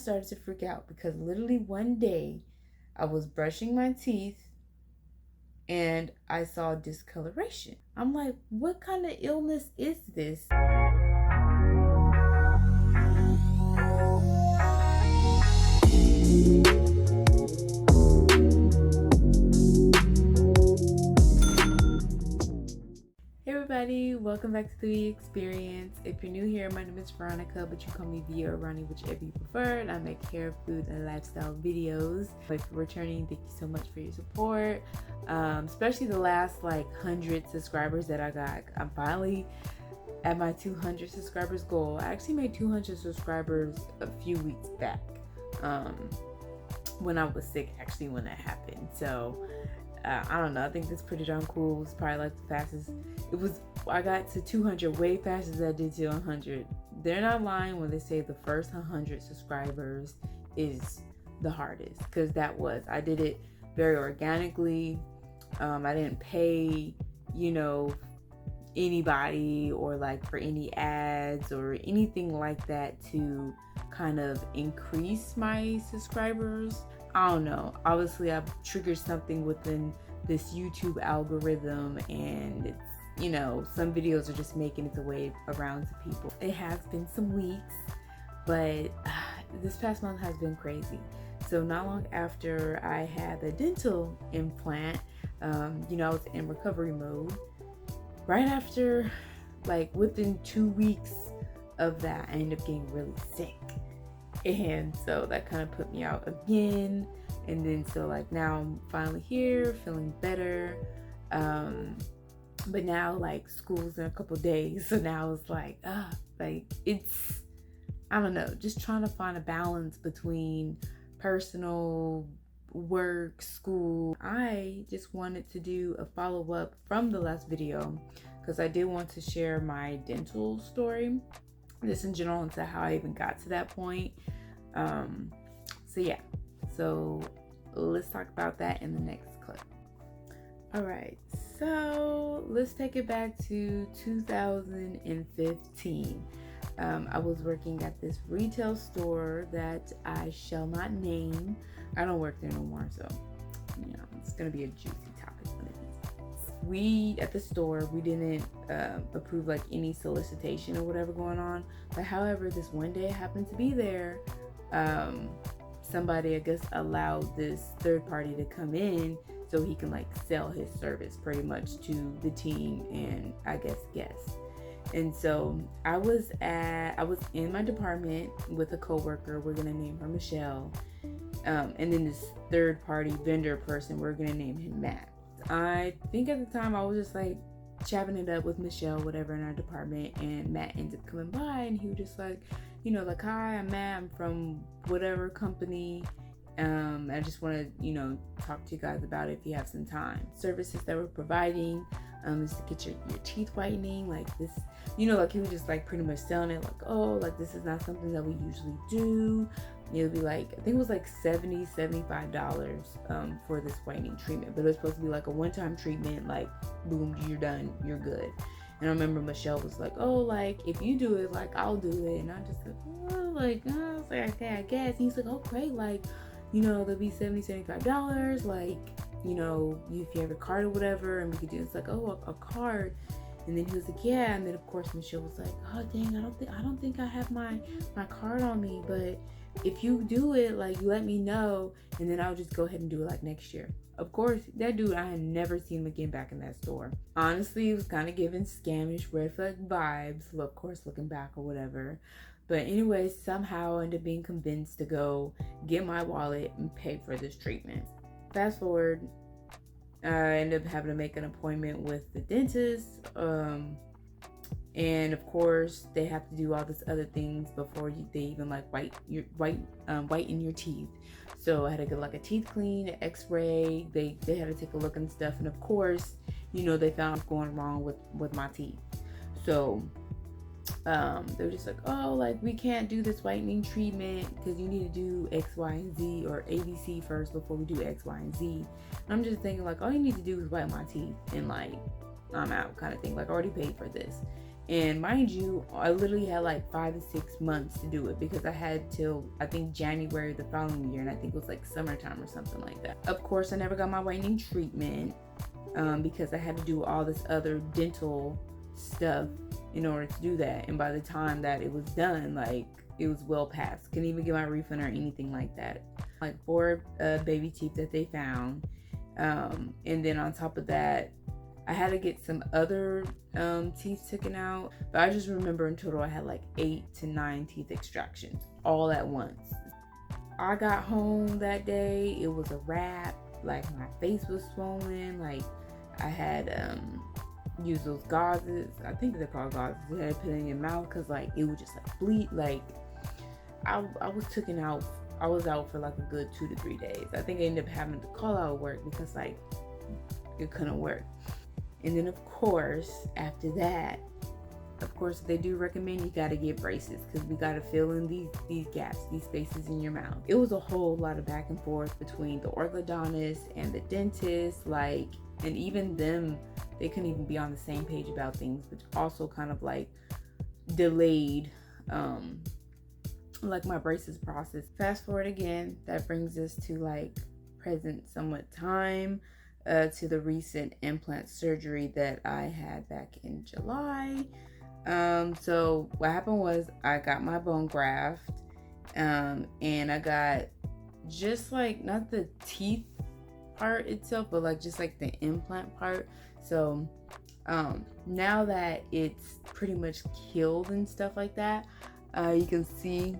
started to freak out because literally one day I was brushing my teeth and I saw discoloration. I'm like, what kind of illness is this? Hey everybody, welcome back to the experience. If you're new here, my name is Veronica, but you call me Via or Ronnie, whichever you prefer, and I make hair, food, and lifestyle videos. If you're returning, thank you so much for your support, especially the last 100 subscribers that I got. I'm finally at my 200 subscribers goal. I actually made 200 subscribers a few weeks back, when I was sick, actually, when that happened. So I don't know, I think that's pretty darn cool. It's probably the fastest. I got to 200 way faster than I did to 100. They're not lying when they say the first 100 subscribers is the hardest, because I did it very organically. I didn't pay, anybody or for any ads or anything like that to kind of increase my subscribers. I don't know. Obviously, I've triggered something within this YouTube algorithm, and it's, some videos are just making its way around to people. It has been some weeks, but this past month has been crazy. So not long after I had the dental implant, I was in recovery mode. Right after, within 2 weeks of that, I ended up getting really sick. And so that kind of put me out again. And then now I'm finally here, feeling better. But now school's in a couple days. So now it's it's, I don't know, just trying to find a balance between personal, work, school. I just wanted to do a follow-up from the last video because I did want to share my dental story, just in general, into how I even got to that point. So let's talk about that in the next clip. All right, so let's take it back to 2015. I was working at this retail store that I shall not name. I don't work there no more, so it's gonna be a juicy topic when it is. We at the store, we didn't approve any solicitation or whatever going on, but however, this one day I happened to be there. Somebody, I guess, allowed this third party to come in so he can sell his service pretty much to the team and I guess guests. And so I was in my department with a coworker. We're gonna name her Michelle. And then this third party vendor person, we're gonna name him Matt. I think at the time I was just chatting it up with Michelle, whatever, in our department, and Matt ended up coming by and he was just hi, I'm Matt, I'm from whatever company. I just want to, talk to you guys about it if you have some time. Services that we're providing is to get your teeth whitening, this, he was just pretty much selling it, this is not something that we usually do. It'll be I think it was $70, $75 for this whitening treatment, but it was supposed to be a one-time treatment, boom, you're done, you're good. And I remember Michelle was if you do it, I'll do it. And I just said, I was okay, I guess. And he's like, great, there'll be $70, $75, if you have a card or whatever, and we could do this, a card. And then he was like, yeah. And then of course Michelle was like, oh dang, I don't think I have my card on me, but if you do it, you let me know, and then I'll just go ahead and do it next year. Of course, that dude, I had never seen him again back in that store. Honestly, it was kind of giving scamish, red flag vibes, of course, looking back or whatever. But anyway, somehow I ended up being convinced to go get my wallet and pay for this treatment. Fast forward, I ended up having to make an appointment with the dentist. And of course, they have to do all this other things before they even whiten your teeth. So I had to get a teeth clean, an X-ray. They had to take a look and stuff. And of course, they found going wrong with my teeth. So they were just we can't do this whitening treatment because you need to do X, Y, and Z, or ABC first before we do X, Y, and Z. And I'm just thinking all you need to do is whiten my teeth and I'm out kind of thing. I already paid for this. And mind you, I literally had like 5 to 6 months to do it because I had till I think January the following year, and I think it was like summertime or something like that. Of course, I never got my whitening treatment because I had to do all this other dental stuff in order to do that. And by the time that it was done, like it was well past. Couldn't even get my refund or anything like that. Like 4 baby teeth that they found, and then on top of that, I had to get some other teeth taken out. But I just remember in total I had like 8 to 9 teeth extractions all at once. I got home that day, it was a wrap. Like my face was swollen. Like I had used those gauzes. I think they're called gauzes. You had to put it in your mouth because like it would just like bleed. Like I was taken out. I was out for like a good 2 to 3 days. I think I ended up having to call out work because like it couldn't work. And then of course, after that, of course, they do recommend you gotta get braces because we gotta fill in these gaps, these spaces in your mouth. It was a whole lot of back and forth between the orthodontist and the dentist, like, and even them, they couldn't even be on the same page about things, which also kind of like delayed like my braces process. Fast forward again, that brings us to like present somewhat time. To the recent implant surgery that I had back in July. So what happened was I got my bone graft, and I got just like not the teeth part itself, but like just like the implant part. So now that it's pretty much healed and stuff like that, you can see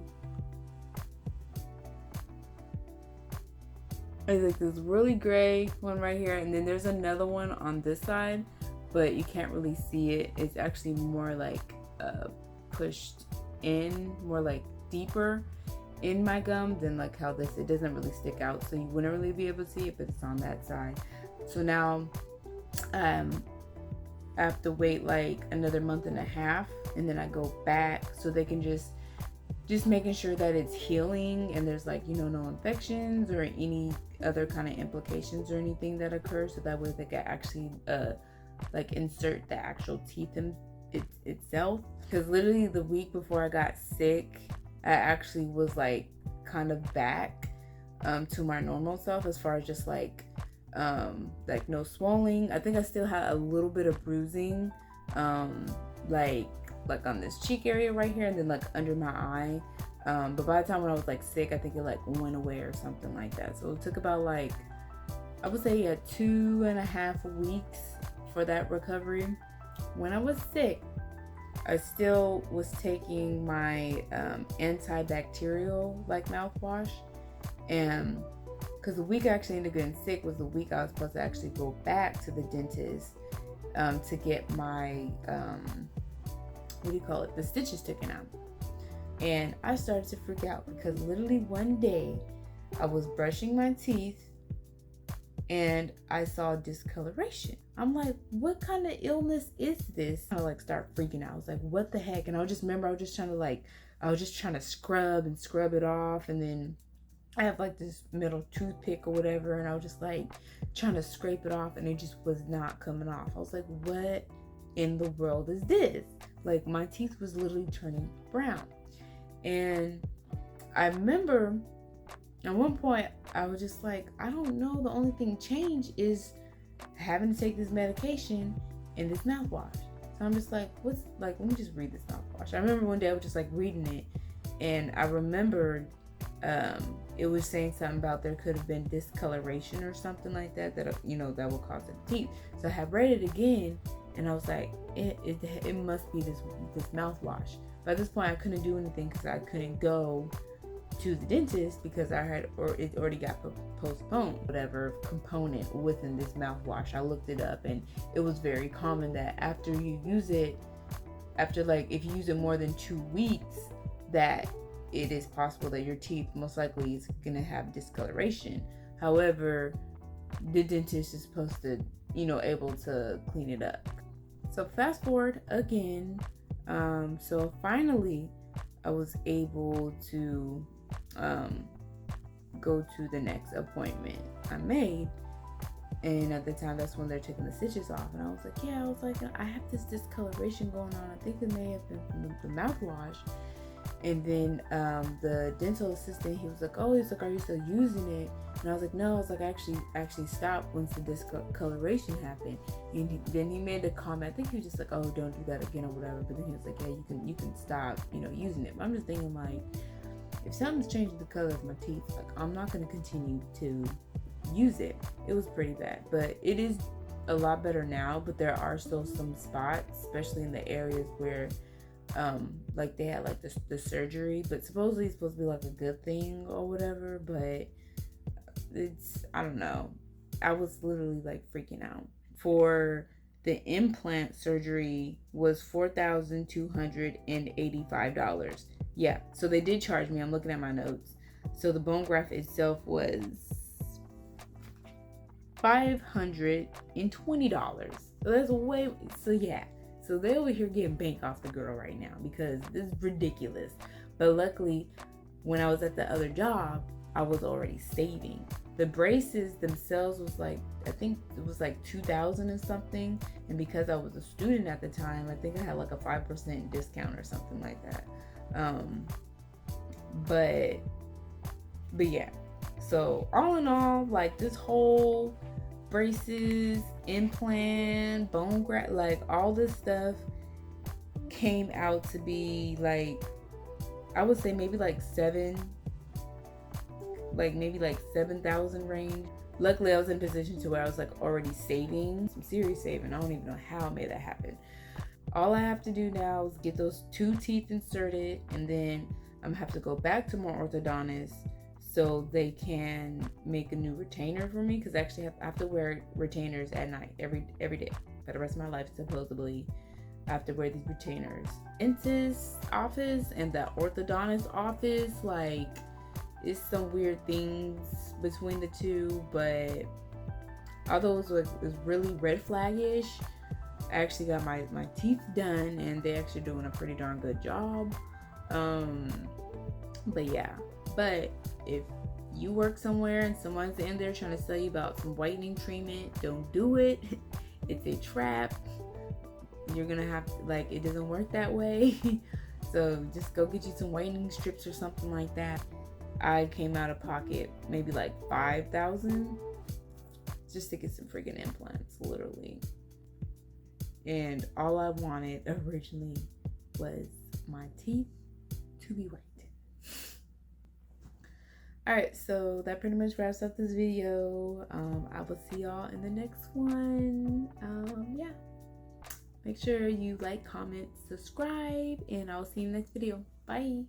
there's like this really gray one right here, and then there's another one on this side, but you can't really see it. It's actually more like pushed in, more like deeper in my gum than like how this, it doesn't really stick out, so you wouldn't really be able to see it, but it's on that side. So now I have to wait like another month and a half, and then I go back so they can just making sure that it's healing and there's like, you know, no infections or any other kind of implications or anything that occurs, so that way they can actually like insert the actual teeth in itself. Because literally the week before I got sick, I actually was like kind of back to my normal self as far as just like no swelling. I think I still had a little bit of bruising, like on this cheek area right here, and then like under my eye. But by the time when I was like sick, I think it like went away or something like that. So it took about like, I would say 2.5 weeks for that recovery. When I was sick, I still was taking my antibacterial like mouthwash, and because the week I actually ended up getting sick was the week I was supposed to actually go back to the dentist to get my what do you call it, the stitches taken out. And I started to freak out because literally one day I was brushing my teeth and I saw discoloration. I'm like, what kind of illness is this? I like start freaking out. I was like, what the heck? And I just remember I was just trying to scrub it off, and then I have like this metal toothpick or whatever, and I was just like trying to scrape it off, and it just was not coming off. I was like, what in the world is this? Like my teeth was literally turning brown. And I remember at one point I was just like, I don't know, the only thing changed is having to take this medication and this mouthwash. So I'm just like, let me just read this mouthwash. I remember one day I was just like reading it, and I remembered it was saying something about there could have been discoloration or something like that you know, that will cause the teeth. So I had read it again, and I was like, it must be this mouthwash. By this point, I couldn't do anything because I couldn't go to the dentist because it already got postponed. Whatever component within this mouthwash, I looked it up, and it was very common that after you use it, if you use it more than 2 weeks, that it is possible that your teeth most likely is gonna have discoloration. However, the dentist is supposed to, you know, able to clean it up. So fast forward again. So finally I was able to go to the next appointment I made, And at the time, that's when they're taking the stitches off. And I was like, yeah, I was like, I have this discoloration going on. I think it may have been from the mouthwash. And then the dental assistant, he was like, are you still using it? And I was like, no. I was like, I actually stopped once the discoloration happened. And then he made a comment. I think he was just like, oh, don't do that again or whatever. But then he was like, yeah, you can stop, using it. But I'm just thinking, like, if something's changing the color of my teeth, like, I'm not going to continue to use it. It was pretty bad, but it is a lot better now. But there are still some spots, especially in the areas where like they had like the surgery, but supposedly it's supposed to be like a good thing or whatever. But I don't know, I was literally like freaking out. For the implant surgery was $4,285. Yeah, so they did charge me. I'm looking at my notes. So the bone graft itself was $520. So that's way, so yeah. So they're over here getting bank off the girl right now because this is ridiculous. But luckily, when I was at the other job, I was already saving. The braces themselves was like, I think it was like $2,000 and something. And because I was a student at the time, I think I had like a 5% discount or something like that. But yeah. So all in all, like this whole braces, implant, bone graft, like all this stuff came out to be like, I would say maybe like maybe 7,000 range. Luckily I was in a position to where I was like already saving, some serious saving. I don't even know how I made that happen. All I have to do now is get those 2 teeth inserted, and then I'm gonna have to go back to my orthodontist so they can make a new retainer for me, because actually I have to wear retainers at night every day for the rest of my life. Supposedly I have to wear these retainers. Dentist office and the orthodontist office, like, it's some weird things between the two, but although it was really red flag-ish, I actually got my teeth done and they're actually doing a pretty darn good job. But yeah, but if you work somewhere and someone's in there trying to sell you about some whitening treatment, don't do it. It's a trap. You're gonna have to, like, it doesn't work that way. So just go get you some whitening strips or something like that. I came out of pocket maybe like $5,000 just to get some freaking implants, literally. And all I wanted originally was my teeth to be white. Alright, so that pretty much wraps up this video. I will see y'all in the next one. Yeah. Make sure you like, comment, subscribe, and I'll see you in the next video. Bye.